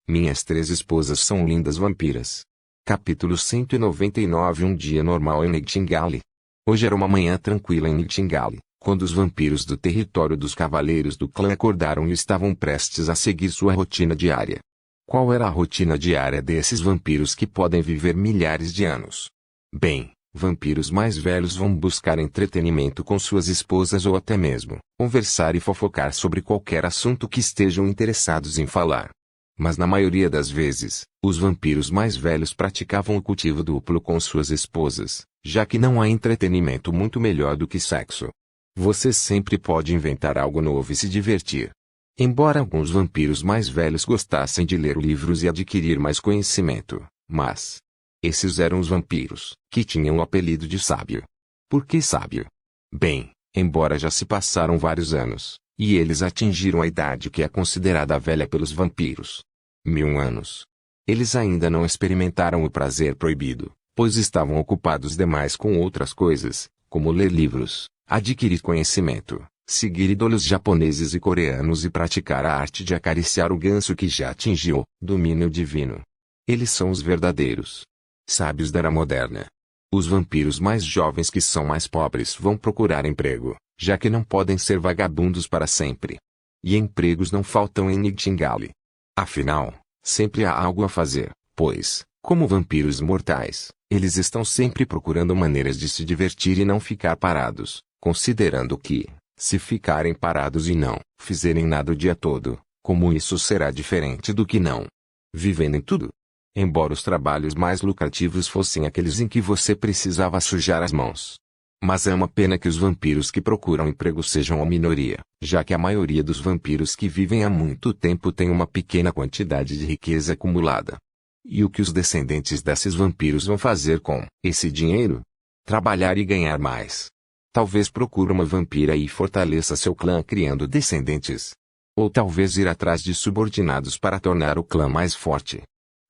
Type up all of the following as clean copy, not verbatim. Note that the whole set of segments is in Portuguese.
Minhas 3 esposas são lindas vampiras. Capítulo 199. Um dia normal em Nightingale. Hoje era uma manhã tranquila em Nightingale, quando os vampiros do território dos Cavaleiros do Clã acordaram e estavam prestes a seguir sua rotina diária. Qual era a rotina diária desses vampiros que podem viver milhares de anos? Bem, vampiros mais velhos vão buscar entretenimento com suas esposas ou até mesmo conversar e fofocar sobre qualquer assunto que estejam interessados em falar. Mas na maioria das vezes, os vampiros mais velhos praticavam o cultivo duplo com suas esposas, já que não há entretenimento muito melhor do que sexo. Você sempre pode inventar algo novo e se divertir. Embora alguns vampiros mais velhos gostassem de ler livros e adquirir mais conhecimento, mas esses eram os vampiros que tinham o apelido de sábio. Por que sábio? Bem, embora já se passaram vários anos, e eles atingiram a idade que é considerada velha pelos vampiros. 1000 anos. Eles ainda não experimentaram o prazer proibido, pois estavam ocupados demais com outras coisas, como ler livros, adquirir conhecimento, seguir ídolos japoneses e coreanos e praticar a arte de acariciar o ganso que já atingiu o domínio divino. Eles são os verdadeiros sábios da era moderna. Os vampiros mais jovens que são mais pobres vão procurar emprego, já que não podem ser vagabundos para sempre. E empregos não faltam em Nightingale. Afinal, sempre há algo a fazer, pois, como vampiros mortais, eles estão sempre procurando maneiras de se divertir e não ficar parados, considerando que, se ficarem parados e não fizerem nada o dia todo, como isso será diferente do que não vivendo em tudo? Embora os trabalhos mais lucrativos fossem aqueles em que você precisava sujar as mãos. Mas é uma pena que os vampiros que procuram emprego sejam a minoria, já que a maioria dos vampiros que vivem há muito tempo tem uma pequena quantidade de riqueza acumulada. E o que os descendentes desses vampiros vão fazer com esse dinheiro? Trabalhar e ganhar mais. Talvez procure uma vampira e fortaleça seu clã criando descendentes. Ou talvez ir atrás de subordinados para tornar o clã mais forte.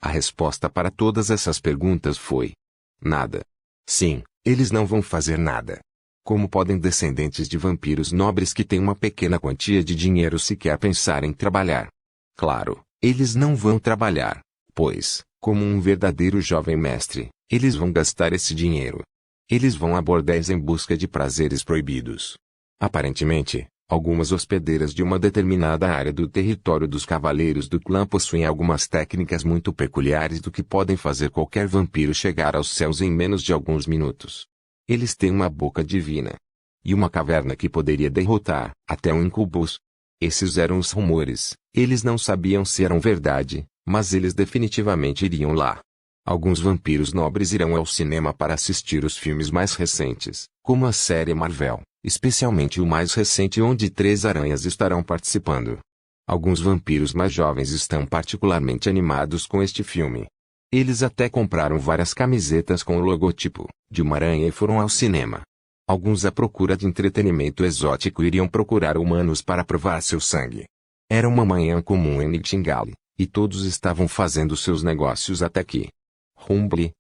A resposta para todas essas perguntas foi: nada. Sim, eles não vão fazer nada. Como podem descendentes de vampiros nobres que têm uma pequena quantia de dinheiro sequer pensar em trabalhar? Claro, eles não vão trabalhar, pois, como um verdadeiro jovem mestre, eles vão gastar esse dinheiro. Eles vão a bordéis em busca de prazeres proibidos. Aparentemente, algumas hospedeiras de uma determinada área do território dos Cavaleiros do Clã possuem algumas técnicas muito peculiares do que podem fazer qualquer vampiro chegar aos céus em menos de alguns minutos. Eles têm uma boca divina. E uma caverna que poderia derrotar até um incubus. Esses eram os rumores. Eles não sabiam se eram verdade, mas eles definitivamente iriam lá. Alguns vampiros nobres irão ao cinema para assistir os filmes mais recentes, como a série Marvel, especialmente o mais recente onde 3 aranhas estarão participando. Alguns vampiros mais jovens estão particularmente animados com este filme. Eles até compraram várias camisetas com o logotipo de uma aranha e foram ao cinema. Alguns à procura de entretenimento exótico iriam procurar humanos para provar seu sangue. Era uma manhã comum em Nightingale, e todos estavam fazendo seus negócios até que Rumble.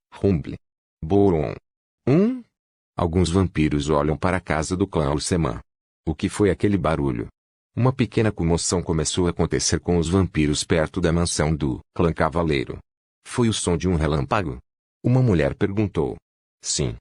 Boron. Alguns vampiros olham para a casa do clã Urseman. O que foi aquele barulho? Uma pequena comoção começou a acontecer com os vampiros perto da mansão do clã Cavaleiro. Foi o som de um relâmpago? Uma mulher perguntou. Sim.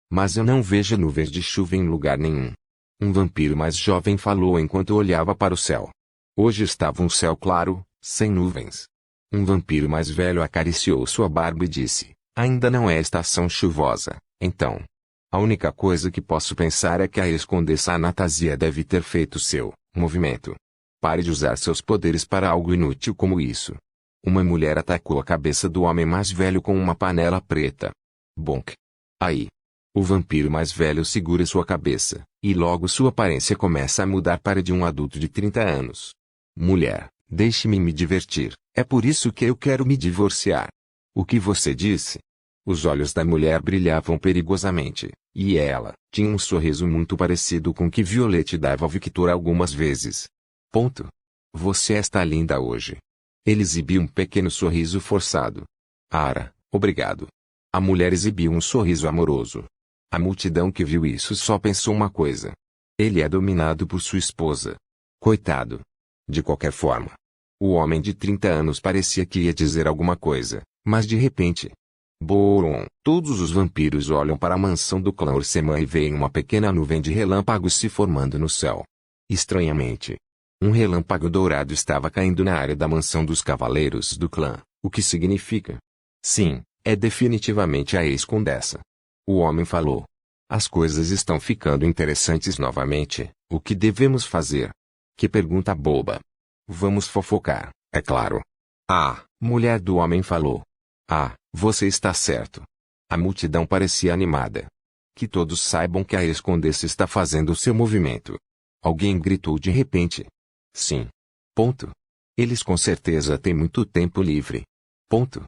Mas eu não vejo nuvens de chuva em lugar nenhum. Um vampiro mais jovem falou enquanto olhava para o céu. Hoje estava um céu claro, sem nuvens. Um vampiro mais velho acariciou sua barba e disse: ainda não é estação chuvosa, então. A única coisa que posso pensar é que a ex-condessa Anastasia deve ter feito seu movimento. Pare de usar seus poderes para algo inútil como isso. Uma mulher atacou a cabeça do homem mais velho com uma panela preta. Bonk. Aí. O vampiro mais velho segura sua cabeça, e logo sua aparência começa a mudar para de um adulto de 30 anos. Mulher, deixe-me me divertir, é por isso que eu quero me divorciar. O que você disse? Os olhos da mulher brilhavam perigosamente, e ela tinha um sorriso muito parecido com o que Violette dava ao Victor algumas vezes. Ponto. Você está linda hoje. Ele exibiu um pequeno sorriso forçado. Ara, obrigado. A mulher exibiu um sorriso amoroso. A multidão que viu isso só pensou uma coisa. Ele é dominado por sua esposa. Coitado. De qualquer forma, O homem de 30 anos parecia que ia dizer alguma coisa, mas de repente... Boom! Todos os vampiros olham para a mansão do clã Urseman e veem uma pequena nuvem de relâmpagos se formando no céu. Estranhamente, um relâmpago dourado estava caindo na área da mansão dos cavaleiros do clã, o que significa... Sim, é definitivamente a ex-condessa. O homem falou. As coisas estão ficando interessantes novamente, o que devemos fazer? Que pergunta boba. Vamos fofocar, é claro. Ah, mulher do homem falou. Ah, você está certo. A multidão parecia animada. Que todos saibam que a ex-condessa está fazendo o seu movimento. Alguém gritou de repente. Sim. Ponto. Eles com certeza têm muito tempo livre. Ponto.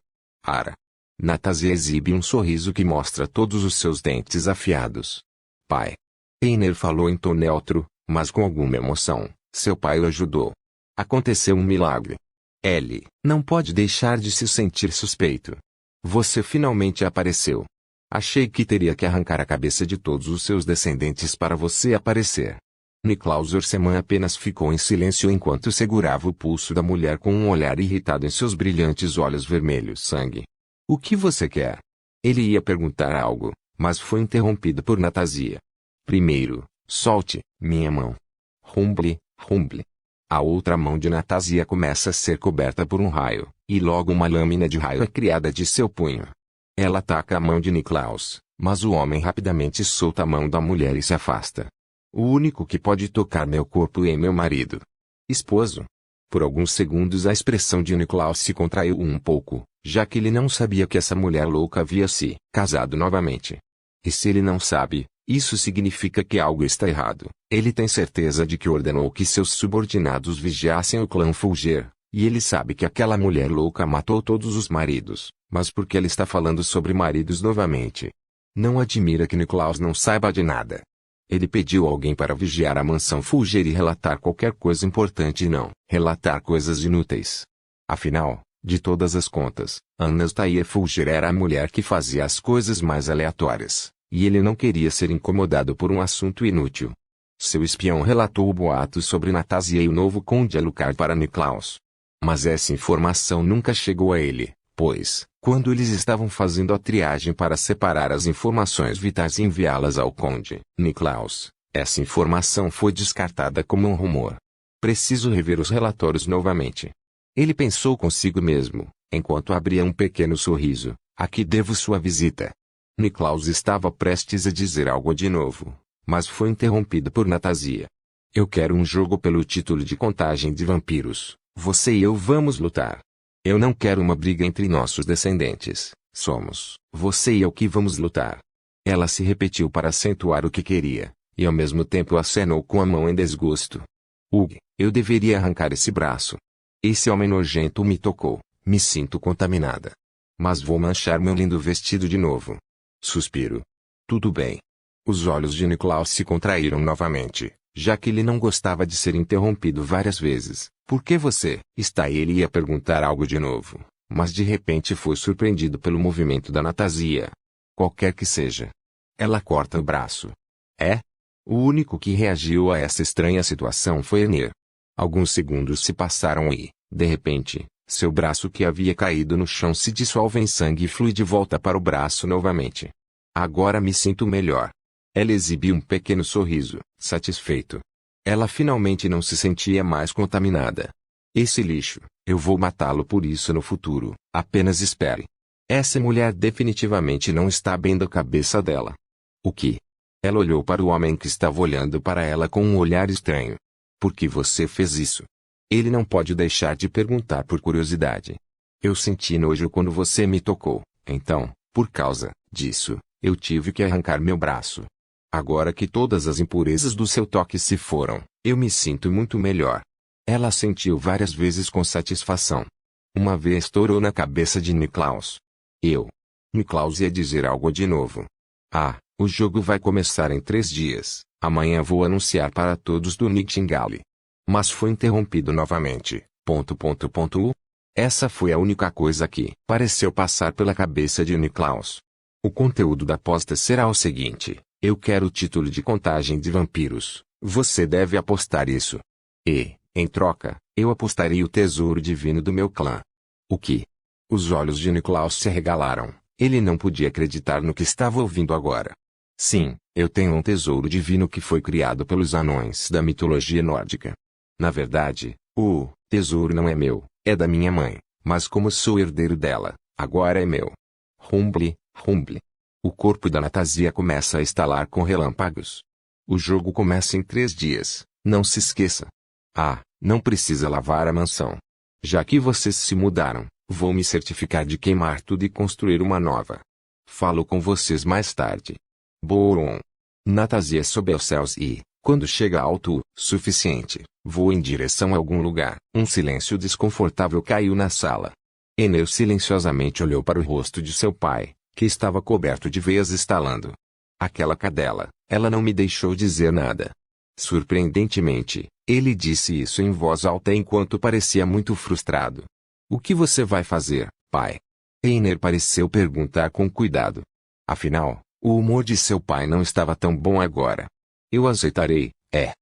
Ara. Natásia exibe um sorriso que mostra todos os seus dentes afiados. Pai. Einer falou em tom neutro, mas com alguma emoção. Seu pai o ajudou. Aconteceu um milagre. Ellie não pode deixar de se sentir suspeito. Você finalmente apareceu. Achei que teria que arrancar a cabeça de todos os seus descendentes para você aparecer. Niklaus Urseman apenas ficou em silêncio enquanto segurava o pulso da mulher com um olhar irritado em seus brilhantes olhos vermelhos sangue. O que você quer? Ele ia perguntar algo, mas foi interrompido por Natásia. Primeiro, solte minha mão. Rumble, rumble. A outra mão de Natásia começa a ser coberta por um raio, e logo uma lâmina de raio é criada de seu punho. Ela ataca a mão de Niklaus, mas o homem rapidamente solta a mão da mulher e se afasta. O único que pode tocar meu corpo é meu marido. Esposo. Por alguns segundos a expressão de Niklaus se contraiu um pouco, já que ele não sabia que essa mulher louca havia se casado novamente. E se ele não sabe, isso significa que algo está errado. Ele tem certeza de que ordenou que seus subordinados vigiassem o clã Fulger, e ele sabe que aquela mulher louca matou todos os maridos, mas por que ele está falando sobre maridos novamente? Não admira que Niklaus não saiba de nada. Ele pediu alguém para vigiar a mansão Fulger e relatar qualquer coisa importante e não relatar coisas inúteis. Afinal, de todas as contas, Anastasia Fulger era a mulher que fazia as coisas mais aleatórias, e ele não queria ser incomodado por um assunto inútil. Seu espião relatou o boato sobre Natásia e o novo Conde Alucard para Niklaus. Mas essa informação nunca chegou a ele, pois, quando eles estavam fazendo a triagem para separar as informações vitais e enviá-las ao Conde Niklaus, essa informação foi descartada como um rumor. Preciso rever os relatórios novamente. Ele pensou consigo mesmo, enquanto abria um pequeno sorriso. A que devo sua visita? Niklaus estava prestes a dizer algo de novo, mas foi interrompido por Natásia. Eu quero um jogo pelo título de contagem de vampiros. Você e eu vamos lutar. Eu não quero uma briga entre nossos descendentes. Somos, você e eu que vamos lutar. Ela se repetiu para acentuar o que queria, e ao mesmo tempo acenou com a mão em desgosto. Hugh, eu deveria arrancar esse braço. Esse homem nojento me tocou, me sinto contaminada. Mas vou manchar meu lindo vestido de novo. Suspiro. Tudo bem. Os olhos de Niklaus se contraíram novamente, já que ele não gostava de ser interrompido várias vezes. Por que você está? Ele ia perguntar algo de novo, mas de repente foi surpreendido pelo movimento da Natásia. Qualquer que seja. Ela corta o braço. É? O único que reagiu a essa estranha situação foi Einer. Alguns segundos se passaram e, de repente, seu braço que havia caído no chão se dissolve em sangue e flui de volta para o braço novamente. Agora me sinto melhor. Ela exibiu um pequeno sorriso, satisfeito. Ela finalmente não se sentia mais contaminada. Esse lixo, eu vou matá-lo por isso no futuro, apenas espere. Essa mulher definitivamente não está bem da cabeça dela. O que? Ela olhou para o homem que estava olhando para ela com um olhar estranho. Por que você fez isso? Ele não pode deixar de perguntar por curiosidade. Eu senti nojo quando você me tocou, então, por causa disso, eu tive que arrancar meu braço. Agora que todas as impurezas do seu toque se foram, eu me sinto muito melhor. Ela sentiu várias vezes com satisfação. Uma vez estourou na cabeça de Niklaus. Niklaus ia dizer algo de novo. Ah, o jogo vai começar em 3 dias. Amanhã vou anunciar para todos do Nightingale. Mas foi interrompido novamente. Essa foi a única coisa que pareceu passar pela cabeça de Niklaus. O conteúdo da aposta será o seguinte. Eu quero o título de contagem de vampiros. Você deve apostar isso. E, em troca, Eu apostaria o tesouro divino do meu clã. O que? Os olhos de Niklaus se arregalaram. Ele não podia acreditar no que estava ouvindo agora. Sim, eu tenho um tesouro divino que foi criado pelos anões da mitologia nórdica. Na verdade, o tesouro não é meu, é da minha mãe, mas como sou herdeiro dela, agora é meu. Rumble, rumble. O corpo da Natasia começa a estalar com relâmpagos. O jogo começa em 3 dias, não se esqueça. Ah, não precisa lavar a mansão. Já que vocês se mudaram, vou me certificar de queimar tudo e construir uma nova. Falo com vocês mais tarde. Boron. Natasia sobe aos céus e, quando chega alto o suficiente, voa em direção a algum lugar. Um silêncio desconfortável caiu na sala. Ener silenciosamente olhou para o rosto de seu pai, que estava coberto de veias estalando. Aquela cadela, ela não me deixou dizer nada. Surpreendentemente, ele disse isso em voz alta enquanto parecia muito frustrado. O que você vai fazer, pai? Einer pareceu perguntar com cuidado. Afinal, o humor de seu pai não estava tão bom agora. Eu aceitarei,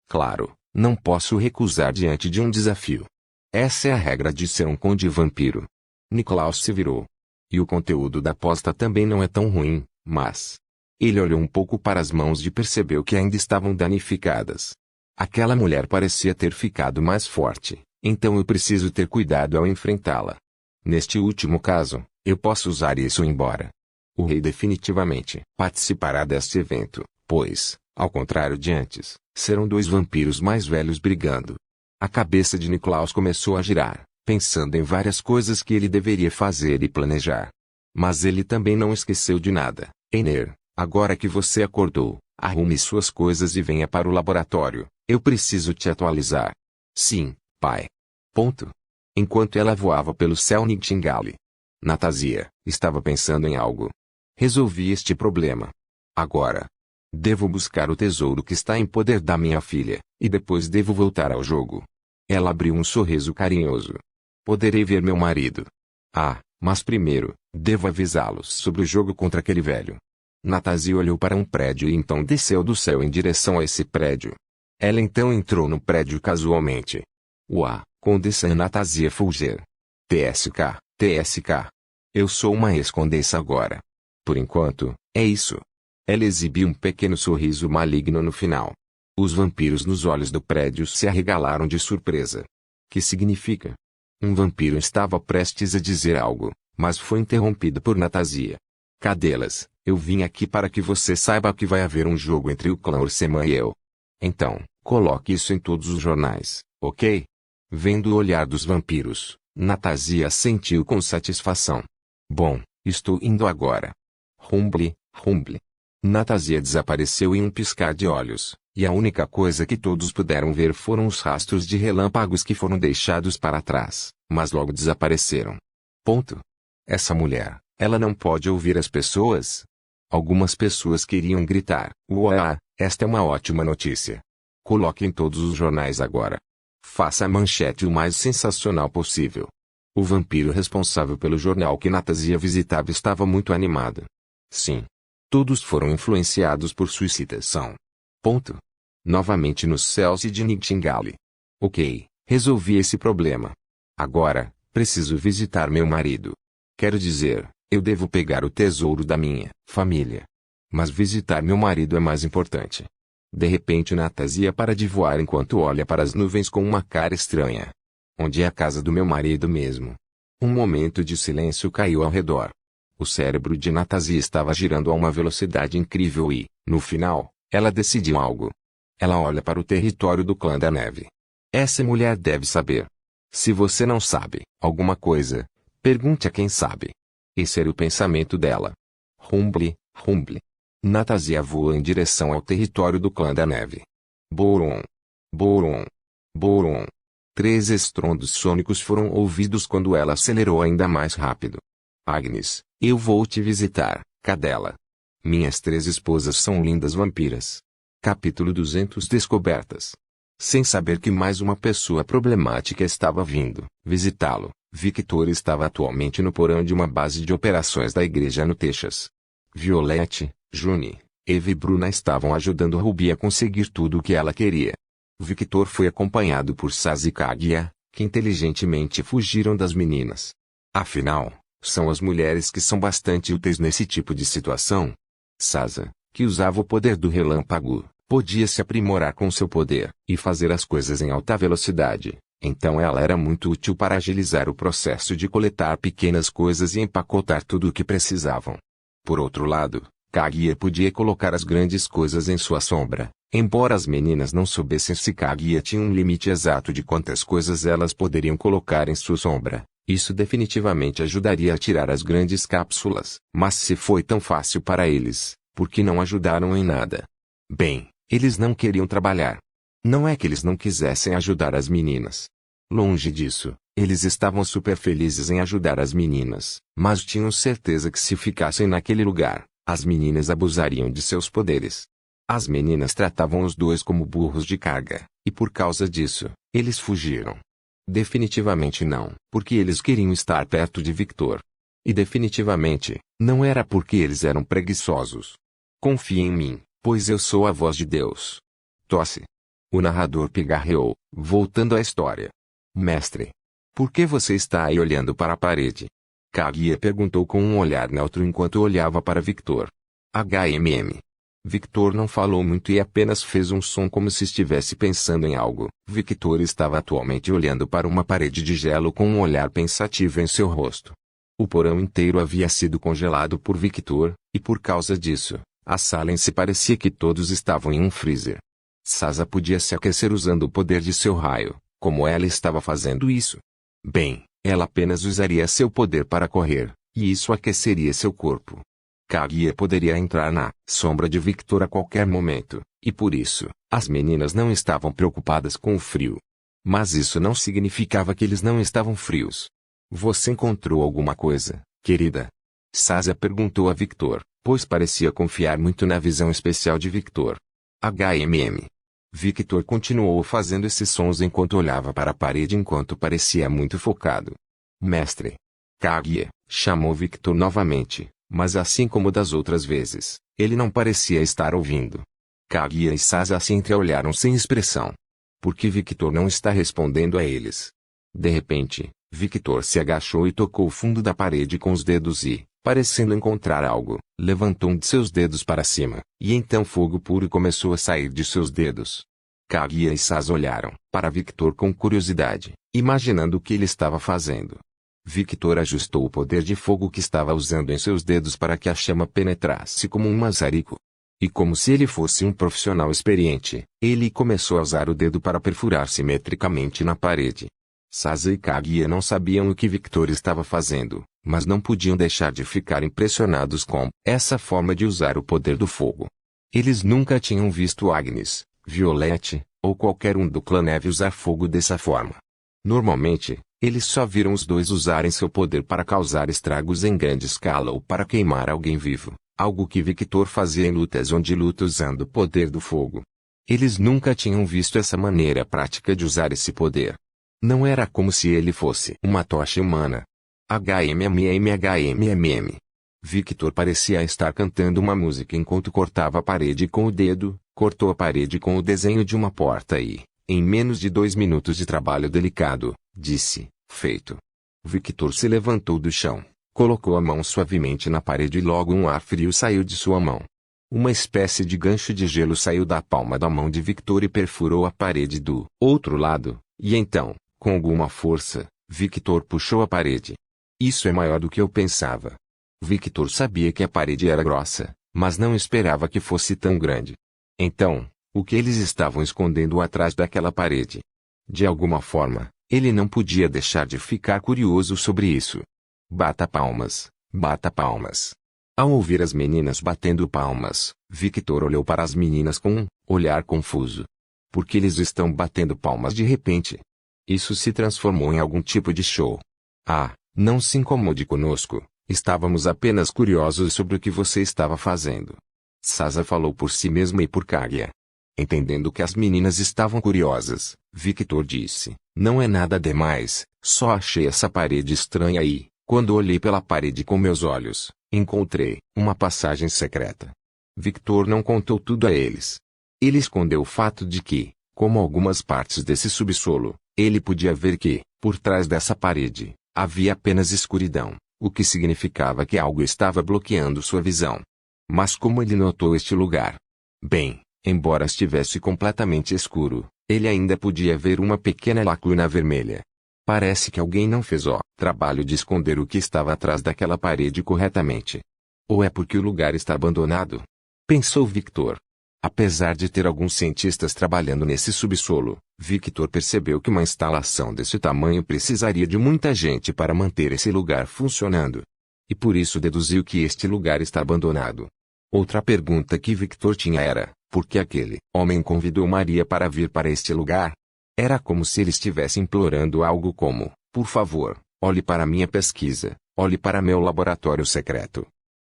claro, não posso recusar diante de um desafio. Essa é a regra de ser um conde vampiro. Niklaus se virou. E o conteúdo da aposta também não é tão ruim, mas... Ele olhou um pouco para as mãos e percebeu que ainda estavam danificadas. Aquela mulher parecia ter ficado mais forte, então eu preciso ter cuidado ao enfrentá-la. Neste último caso, eu posso usar isso embora. O rei definitivamente participará deste evento, pois, ao contrário de antes, serão 2 vampiros mais velhos brigando. A cabeça de Niklaus começou a girar, pensando em várias coisas que ele deveria fazer e planejar. Mas ele também não esqueceu de nada. Einer, agora que você acordou, arrume suas coisas e venha para o laboratório. Eu preciso te atualizar. Sim, pai. Ponto. Enquanto ela voava pelo céu Nightingale, Natasia estava pensando em algo. Resolvi este problema. Agora, devo buscar o tesouro que está em poder da minha filha, e depois devo voltar ao jogo. Ela abriu um sorriso carinhoso. Poderei ver meu marido. Ah, mas primeiro, devo avisá-los sobre o jogo contra aquele velho. Natasia olhou para um prédio e então desceu do céu em direção a esse prédio. Ela então entrou no prédio casualmente. Uá, Condessa Natasia Fulger. TSK, TSK. Eu sou uma ex-condessa agora. Por enquanto, é isso. Ela exibiu um pequeno sorriso maligno no final. Os vampiros nos olhos do prédio se arregalaram de surpresa. Que significa? Um vampiro estava prestes a dizer algo, mas foi interrompido por Natasia. Cadelas, eu vim aqui para que você saiba que vai haver um jogo entre o clã Ursema e eu. Então, coloque isso em todos os jornais, ok? Vendo o olhar dos vampiros, Natasia assentiu com satisfação. Bom, estou indo agora. Rumble, rumble. Natasia desapareceu em um piscar de olhos, e a única coisa que todos puderam ver foram os rastros de relâmpagos que foram deixados para trás, mas logo desapareceram. Ponto. Essa mulher, ela não pode ouvir as pessoas? Algumas pessoas queriam gritar. Uau, esta é uma ótima notícia. Coloque em todos os jornais agora. Faça a manchete o mais sensacional possível. O vampiro responsável pelo jornal que Natasia visitava estava muito animado. Sim. Todos foram influenciados por sua excitação. Ponto. Novamente nos céus de Nightingale. Ok, resolvi esse problema. Agora, preciso visitar meu marido. Quero dizer, eu devo pegar o tesouro da minha família. Mas visitar meu marido é mais importante. De repente Natasia para de voar enquanto olha para as nuvens com uma cara estranha. Onde é a casa do meu marido mesmo? Um momento de silêncio caiu ao redor. O cérebro de Natasia estava girando a uma velocidade incrível e, no final, ela decidiu algo. Ela olha para o território do clã da neve. Essa mulher deve saber. Se você não sabe alguma coisa, pergunte a quem sabe. Esse era o pensamento dela. Rumble, rumble. Natasia voa em direção ao território do clã da neve. Boron. Boron. Boron. 3 estrondos sônicos foram ouvidos quando ela acelerou ainda mais rápido. Agnes, eu vou te visitar, cadela. Minhas 3 esposas são lindas vampiras. Capítulo 200 Descobertas. Sem saber que mais uma pessoa problemática estava vindo visitá-lo, Victor estava atualmente no porão de uma base de operações da igreja no Texas. Violette, June, Eva e Bruna estavam ajudando Ruby a conseguir tudo o que ela queria. Victor foi acompanhado por Saz e Kaguya, que inteligentemente fugiram das meninas. Afinal, são as mulheres que são bastante úteis nesse tipo de situação. Sasa, que usava o poder do relâmpago, podia se aprimorar com seu poder e fazer as coisas em alta velocidade. Então ela era muito útil para agilizar o processo de coletar pequenas coisas e empacotar tudo o que precisavam. Por outro lado, Kaguya podia colocar as grandes coisas em sua sombra, embora as meninas não soubessem se Kaguya tinha um limite exato de quantas coisas elas poderiam colocar em sua sombra. Isso definitivamente ajudaria a tirar as grandes cápsulas. Mas se foi tão fácil para eles, por que não ajudaram em nada? Bem, eles não queriam trabalhar. Não é que eles não quisessem ajudar as meninas. Longe disso, eles estavam super felizes em ajudar as meninas, mas tinham certeza que se ficassem naquele lugar, as meninas abusariam de seus poderes. As meninas tratavam os dois como burros de carga, e por causa disso, eles fugiram. Definitivamente não, porque eles queriam estar perto de Victor. E definitivamente, não era porque eles eram preguiçosos. Confie em mim, pois eu sou a voz de Deus. Tosse. O narrador pigarreou, voltando à história. Mestre, por que você está aí olhando para a parede? Kaguya perguntou com um olhar neutro enquanto olhava para Victor. HMM. Victor não falou muito e apenas fez um som como se estivesse pensando em algo. Victor estava atualmente olhando para uma parede de gelo com um olhar pensativo em seu rosto. O porão inteiro havia sido congelado por Victor, e por causa disso, a sala em si parecia que todos estavam em um freezer. Sasa podia se aquecer usando o poder de seu raio, como ela estava fazendo isso. Bem, ela apenas usaria seu poder para correr, e isso aqueceria seu corpo. Kaguya poderia entrar na sombra de Victor a qualquer momento, e por isso, as meninas não estavam preocupadas com o frio. Mas isso não significava que eles não estavam frios. Você encontrou alguma coisa, querida? Sasa perguntou a Victor, pois parecia confiar muito na visão especial de Victor. HMM. Victor continuou fazendo esses sons enquanto olhava para a parede enquanto parecia muito focado. Mestre. Kaguya, chamou Victor novamente, mas assim como das outras vezes, ele não parecia estar ouvindo. Kaguya e Sasa se entreolharam sem expressão. Por que Victor não está respondendo a eles? De repente, Victor se agachou e tocou o fundo da parede com os dedos e, parecendo encontrar algo, levantou um de seus dedos para cima, e então fogo puro começou a sair de seus dedos. Kaguya e Sasa olharam para Victor com curiosidade, imaginando o que ele estava fazendo. Victor ajustou o poder de fogo que estava usando em seus dedos para que a chama penetrasse como um maçarico. E como se ele fosse um profissional experiente, ele começou a usar o dedo para perfurar simetricamente na parede. Sasa e Kaguya não sabiam o que Victor estava fazendo, mas não podiam deixar de ficar impressionados com essa forma de usar o poder do fogo. Eles nunca tinham visto Agnes, Violette, ou qualquer um do clã Neve usar fogo dessa forma. Normalmente, eles só viram os dois usarem seu poder para causar estragos em grande escala ou para queimar alguém vivo, algo que Victor fazia em lutas onde luta usando o poder do fogo. Eles nunca tinham visto essa maneira prática de usar esse poder. Não era como se ele fosse uma tocha humana. HMMMHMMM. Victor parecia estar cantando uma música enquanto cortava a parede com o dedo, cortou a parede com o desenho de uma porta e, em menos de 2 minutos de trabalho delicado, disse, feito. Victor se levantou do chão, colocou a mão suavemente na parede e logo um ar frio saiu de sua mão. Uma espécie de gancho de gelo saiu da palma da mão de Victor e perfurou a parede do outro lado, e então, com alguma força, Victor puxou a parede. Isso é maior do que eu pensava. Victor sabia que a parede era grossa, mas não esperava que fosse tão grande. Então, o que eles estavam escondendo atrás daquela parede? De alguma forma, ele não podia deixar de ficar curioso sobre isso. Bata palmas, bata palmas. Ao ouvir as meninas batendo palmas, Victor olhou para as meninas com um olhar confuso. Por que eles estão batendo palmas de repente? Isso se transformou em algum tipo de show. Ah, não se incomode conosco, estávamos apenas curiosos sobre o que você estava fazendo. Sasa falou por si mesma e por Kaguya. Entendendo que as meninas estavam curiosas, Victor disse, não é nada demais, só achei essa parede estranha e, quando olhei pela parede com meus olhos, encontrei uma passagem secreta. Victor não contou tudo a eles. Ele escondeu o fato de que, como algumas partes desse subsolo, Ele podia ver que, por trás dessa parede, havia apenas escuridão, o que significava que algo estava bloqueando sua visão. Mas como ele notou este lugar? Bem, embora estivesse completamente escuro, ele ainda podia ver uma pequena lacuna vermelha. Parece que alguém não fez o trabalho de esconder o que estava atrás daquela parede corretamente. Ou é porque o lugar está abandonado? Pensou Victor. Apesar de ter alguns cientistas trabalhando nesse subsolo, Victor percebeu que uma instalação desse tamanho precisaria de muita gente para manter esse lugar funcionando. E por isso deduziu que este lugar está abandonado. Outra pergunta que Victor tinha era, por que aquele homem convidou Maria para vir para este lugar? Era como se ele estivesse implorando algo como, por favor, olhe para minha pesquisa, olhe para meu laboratório secreto.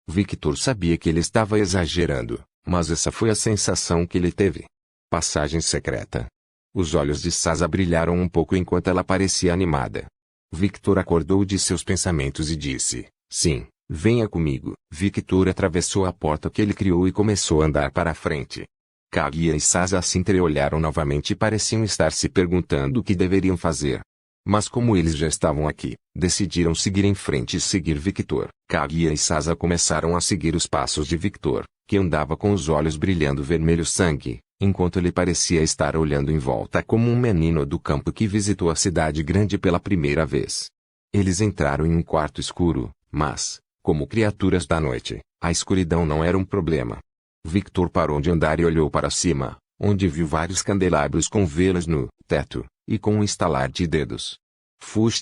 Victor sabia que ele estava exagerando, mas essa foi a sensação que ele teve. Passagem secreta. Os olhos de Sasa brilharam um pouco enquanto ela parecia animada. Victor acordou de seus pensamentos e disse, sim, venha comigo. Victor atravessou a porta que ele criou e começou a andar para a frente. Kaguya e Sasa se entreolharam novamente e pareciam estar se perguntando o que deveriam fazer. Mas como eles já estavam aqui, decidiram seguir em frente e seguir Victor. Kaguya e Sasa começaram a seguir os passos de Victor, que andava com os olhos brilhando vermelho sangue, enquanto ele parecia estar olhando em volta como um menino do campo que visitou a cidade grande pela primeira vez. Eles entraram em um quarto escuro, mas, como criaturas da noite, a escuridão não era um problema. Victor parou de andar e olhou para cima, onde viu vários candelabros com velas no teto, e com um estalar de dedos.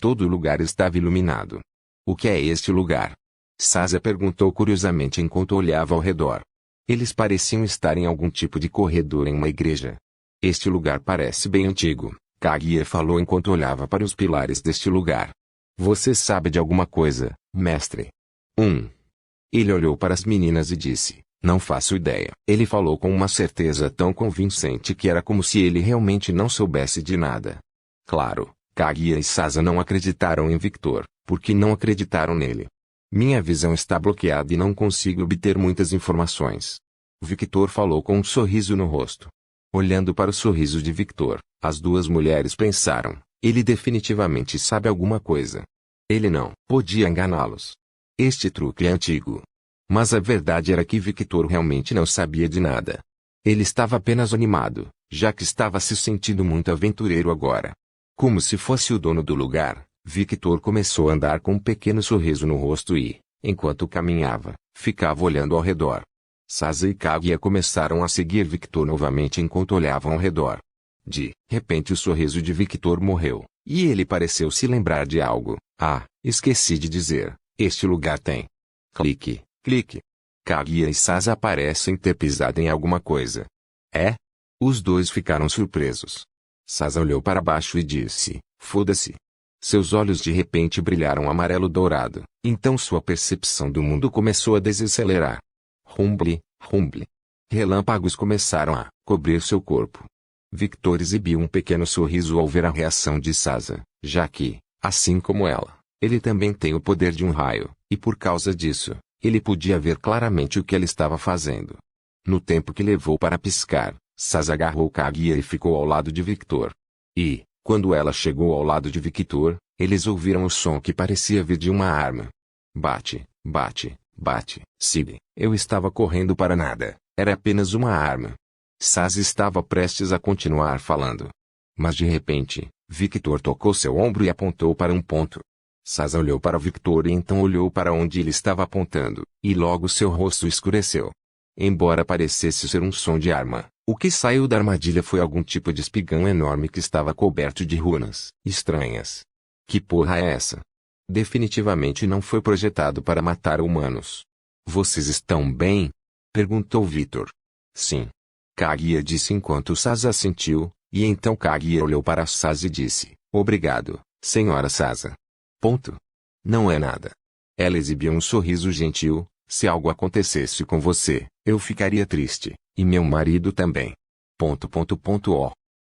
Todo o lugar estava iluminado. O que é este lugar? Sasa perguntou curiosamente enquanto olhava ao redor. Eles pareciam estar em algum tipo de corredor em uma igreja. Este lugar parece bem antigo, Kaguya falou enquanto olhava para os pilares deste lugar. Você sabe de alguma coisa, mestre? Ele olhou para as meninas e disse, não faço ideia. Ele falou com uma certeza tão convincente que era como se ele realmente não soubesse de nada. Claro, Kaguya e Sasa não acreditaram em Victor, porque não acreditaram nele. Minha visão está bloqueada e não consigo obter muitas informações. Victor falou com um sorriso no rosto. Olhando para o sorriso de Victor, as duas mulheres pensaram, ele definitivamente sabe alguma coisa. Ele não podia enganá-los. Este truque é antigo. Mas a verdade era que Victor realmente não sabia de nada. Ele estava apenas animado, já que estava se sentindo muito aventureiro agora. Como se fosse o dono do lugar, Victor começou a andar com um pequeno sorriso no rosto e, enquanto caminhava, ficava olhando ao redor. Sasa e Kaguya começaram a seguir Victor novamente enquanto olhavam ao redor. De repente o sorriso de Victor morreu, e ele pareceu se lembrar de algo. Esqueci de dizer, este lugar tem... Clique. Kaguya e Sasa parecem ter pisado em alguma coisa. É? Os dois ficaram surpresos. Sasa olhou para baixo e disse, foda-se. Seus olhos de repente brilharam amarelo-dourado, então sua percepção do mundo começou a desacelerar. Rumble. Relâmpagos começaram a cobrir seu corpo. Victor exibiu um pequeno sorriso ao ver a reação de Sasa, já que, assim como ela, ele também tem o poder de um raio, e por causa disso, ele podia ver claramente o que ela estava fazendo. No tempo que levou para piscar, Sasa agarrou Kaguya e ficou ao lado de Victor. E, quando ela chegou ao lado de Victor, eles ouviram o som que parecia vir de uma arma. Bate. Sibe. Eu estava correndo para nada, era apenas uma arma. Sasa estava prestes a continuar falando. Mas de repente, Victor tocou seu ombro e apontou para um ponto. Sasa olhou para Victor e então olhou para onde ele estava apontando, e logo seu rosto escureceu. Embora parecesse ser um som de arma, o que saiu da armadilha foi algum tipo de espigão enorme que estava coberto de runas estranhas. Que porra é essa? Definitivamente não foi projetado para matar humanos. Vocês estão bem? Perguntou Victor. Sim. Kaguya disse enquanto Sasa assentiu, e então Kaguya olhou para Sasa e disse, obrigado, senhora Sasa. Não é nada. Ela exibiu um sorriso gentil, se algo acontecesse com você, eu ficaria triste, e meu marido também.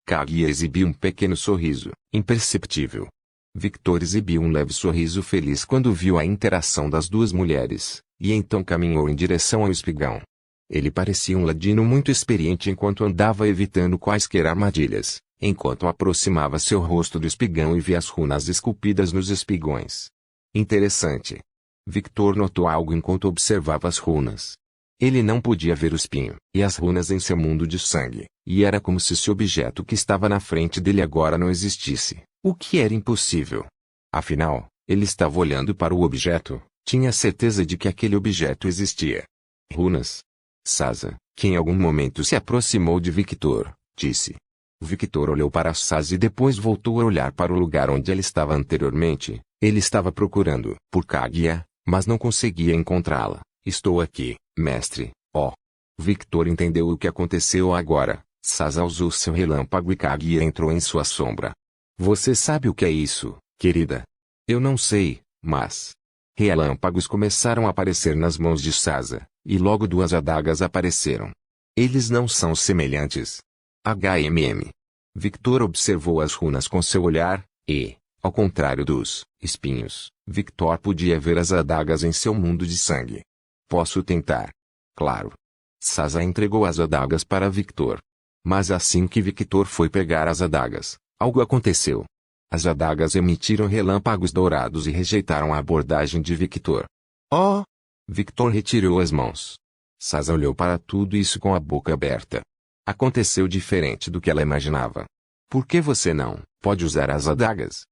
Kaguya exibiu um pequeno sorriso, imperceptível. Victor exibiu um leve sorriso feliz quando viu a interação das duas mulheres, e então caminhou em direção ao espigão. Ele parecia um ladino muito experiente enquanto andava evitando quaisquer armadilhas, enquanto aproximava seu rosto do espigão e via as runas esculpidas nos espigões. Interessante. Victor notou algo enquanto observava as runas. Ele não podia ver o espinho e as runas em seu mundo de sangue, e era como se esse objeto que estava na frente dele agora não existisse, o que era impossível. Afinal, ele estava olhando para o objeto, tinha certeza de que aquele objeto existia. Runas. Sazza, que em algum momento se aproximou de Victor, disse. Victor olhou para Sazza e depois voltou a olhar para o lugar onde ele estava anteriormente. Ele estava procurando por Kaguya, mas não conseguia encontrá-la. Estou aqui, mestre, ó. Victor entendeu o que aconteceu agora. Sazza usou seu relâmpago e Kaguya entrou em sua sombra. Você sabe o que é isso, querida? Eu não sei, mas... Relâmpagos começaram a aparecer nas mãos de Sazza, e logo duas adagas apareceram. Eles não são semelhantes. Victor observou as runas com seu olhar, e, ao contrário dos espinhos, Victor podia ver as adagas em seu mundo de sangue. Posso tentar. Claro. Sazza entregou as adagas para Victor. Mas assim que Victor foi pegar as adagas, algo aconteceu. As adagas emitiram relâmpagos dourados e rejeitaram a abordagem de Victor. Oh! Victor retirou as mãos. Sazza olhou para tudo isso com a boca aberta. Aconteceu diferente do que ela imaginava. Por que você não pode usar as adagas?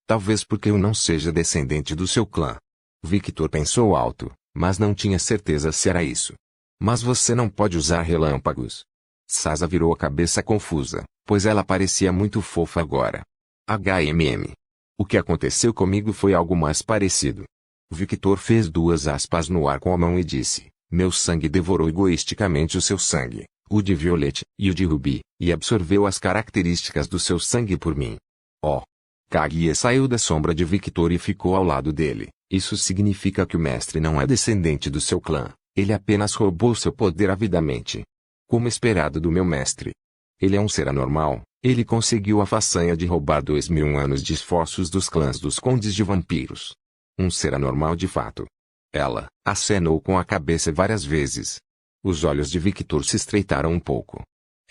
Talvez porque eu não seja descendente do seu clã. Victor pensou alto, mas não tinha certeza se era isso. Mas você não pode usar relâmpagos. Sazza virou a cabeça confusa, pois ela parecia muito fofa agora. O que aconteceu comigo foi algo mais parecido. Victor fez duas aspas no ar com a mão e disse, meu sangue devorou egoisticamente o seu sangue, o de Violette e o de Ruby, e absorveu as características do seu sangue por mim. Oh! Kaguya saiu da sombra de Victor e ficou ao lado dele. Isso significa que o mestre não é descendente do seu clã, ele apenas roubou seu poder avidamente. Como esperado do meu mestre. Ele é um ser anormal, ele conseguiu a façanha de roubar 2001 anos de esforços dos clãs dos condes de vampiros. Um ser anormal de fato. Ela acenou com a cabeça várias vezes. Os olhos de Victor se estreitaram um pouco.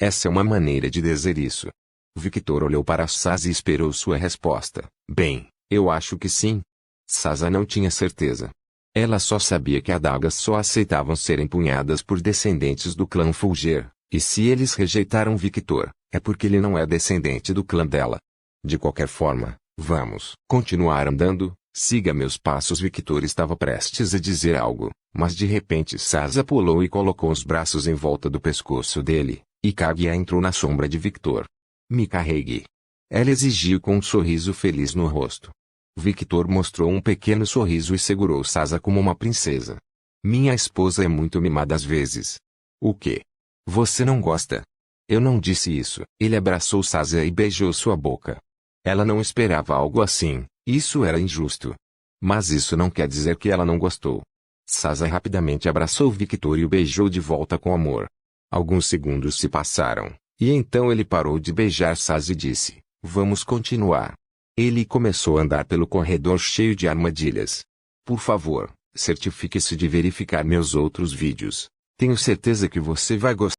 Essa é uma maneira de dizer isso. Victor olhou para Sazza e esperou sua resposta. Bem, eu acho que sim. Sazza não tinha certeza. Ela só sabia que adagas só aceitavam ser empunhadas por descendentes do clã Fulger, e se eles rejeitaram Victor, é porque ele não é descendente do clã dela. De qualquer forma, vamos continuar andando, siga meus passos. Victor estava prestes a dizer algo, mas de repente Sazza pulou e colocou os braços em volta do pescoço dele, e Kaguya entrou na sombra de Victor. Me carregue. Ela exigiu com um sorriso feliz no rosto. Victor mostrou um pequeno sorriso e segurou Sazza como uma princesa. Minha esposa é muito mimada às vezes. O quê? Você não gosta? Eu não disse isso. Ele abraçou Sazza e beijou sua boca. Ela não esperava algo assim, isso era injusto. Mas isso não quer dizer que ela não gostou. Sazza rapidamente abraçou Victor e o beijou de volta com amor. Alguns segundos se passaram, e então ele parou de beijar Sazza e disse, vamos continuar. Ele começou a andar pelo corredor cheio de armadilhas. Por favor, certifique-se de verificar meus outros vídeos. Tenho certeza que você vai gostar.